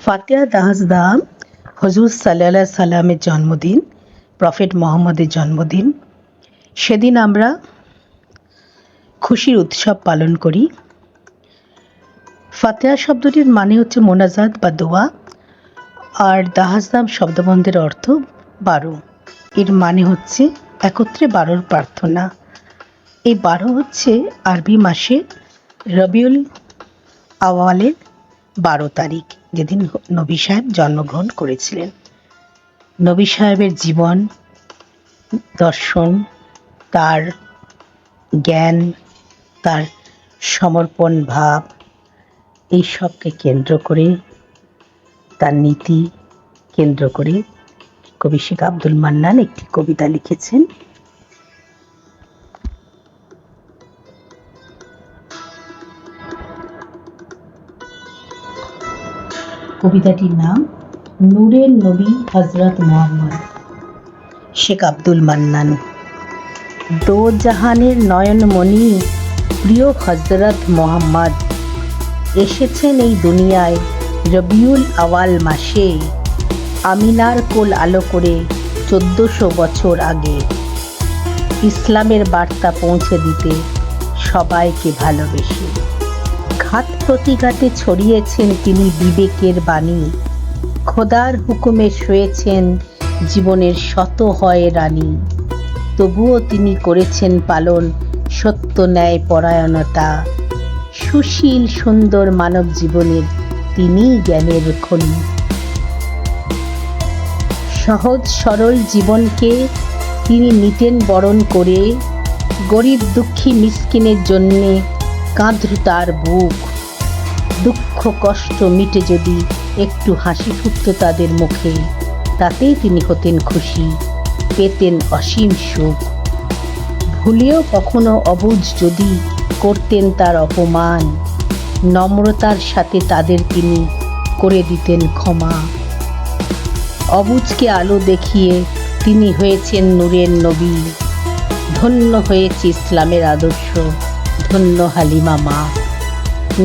ফাতেহা দাহাজদা হুজুর সাল্লাল্লাহু সাল্লামের জন্মদিন, প্রফেট মোহাম্মদের জন্মদিন। সেদিন আমরা খুশির উৎসব পালন করি। ফাতেহা শব্দটির মানে হচ্ছে মোনাজাত বা দোয়া, আর দাহাজদাম শব্দবন্ধের অর্থ 12। এর মানে হচ্ছে একত্রে 12 প্রার্থনা। এই 12 হচ্ছে আরবি মাসে রবিউল আওয়ালের 12 তারিখ, যেদিন নবী সাহেব জন্মগ্রহণ করেছিলেন। নবী সাহেবের জীবন দর্শন, তার জ্ঞান, তার সমর্পণ ভাব, এই সবকে কেন্দ্র করে, তার নীতি কেন্দ্র করে কবি শেখ আব্দুল মান্নান একটি কবিতা লিখেছেন। কবিতাটির নাম নূরের নবী হযরত মুহাম্মদ। শেখ আব্দুল মান্নান। দো জাহানের নয়নমণি প্রিয় হযরত মুহাম্মদ এসেছেন এই দুনিয়ায় রবিউল আওয়াল মাসে, আমিনার কোল আলো করে 1400 বছর আগে। ইসলামের বার্তা পৌঁছে দিতে সবাইকে ভালোবেসে ঘাত প্রতিঘাতে ছড়িয়েছেন তিনি বিবেকের বাণী। খোদার হুকুমে শুয়েছেন জীবনের শত হয় রানী, তবুও তিনি করেছেন পালন সত্য ন্যায় পরায়ণতা। সুশীল সুন্দর মানব জীবনের তিনিই জ্ঞানের খনি। সহজ সরল জীবনকে তিনি নিতেন বরণ করে, গরিব দুঃখী মিসকিনের জন্যে কাঁদত তার বুক। দুঃখ কষ্ট মিটে যদি একটু হাসি ফুটত তাদের মুখে, তাতেই তিনি হতেন খুশি, পেতেন অসীম সুখ। ভুলেও কখনো অবুঝ যদি করতেন তার অপমান, নম্রতার সাথে তাদের তিনি করে দিতেন ক্ষমা। অবুঝকে আলো দেখিয়ে তিনি হয়েছেন নূরের নবী। ধন্য হয়েছে ইসলামের আদর্শ, ধন্য হালিমা মা।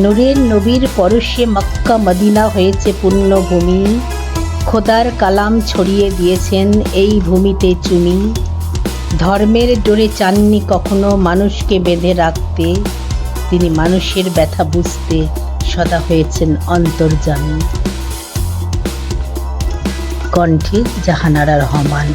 নূরের নবীর পরশে মক্কা মদিনা হয়েছে পুণ্যভূমি। খোদার কালাম ছড়িয়ে দিয়েছেন এই ভূমিতে চুনি। ধর্মের ডোরে চাননি কখনো মানুষকে বেঁধে রাখতে, তিনি মানুষের ব্যথা বুঝতে সদা হয়েছেন অন্তর্যামী। কণ্ঠে জাহানারা রহমান।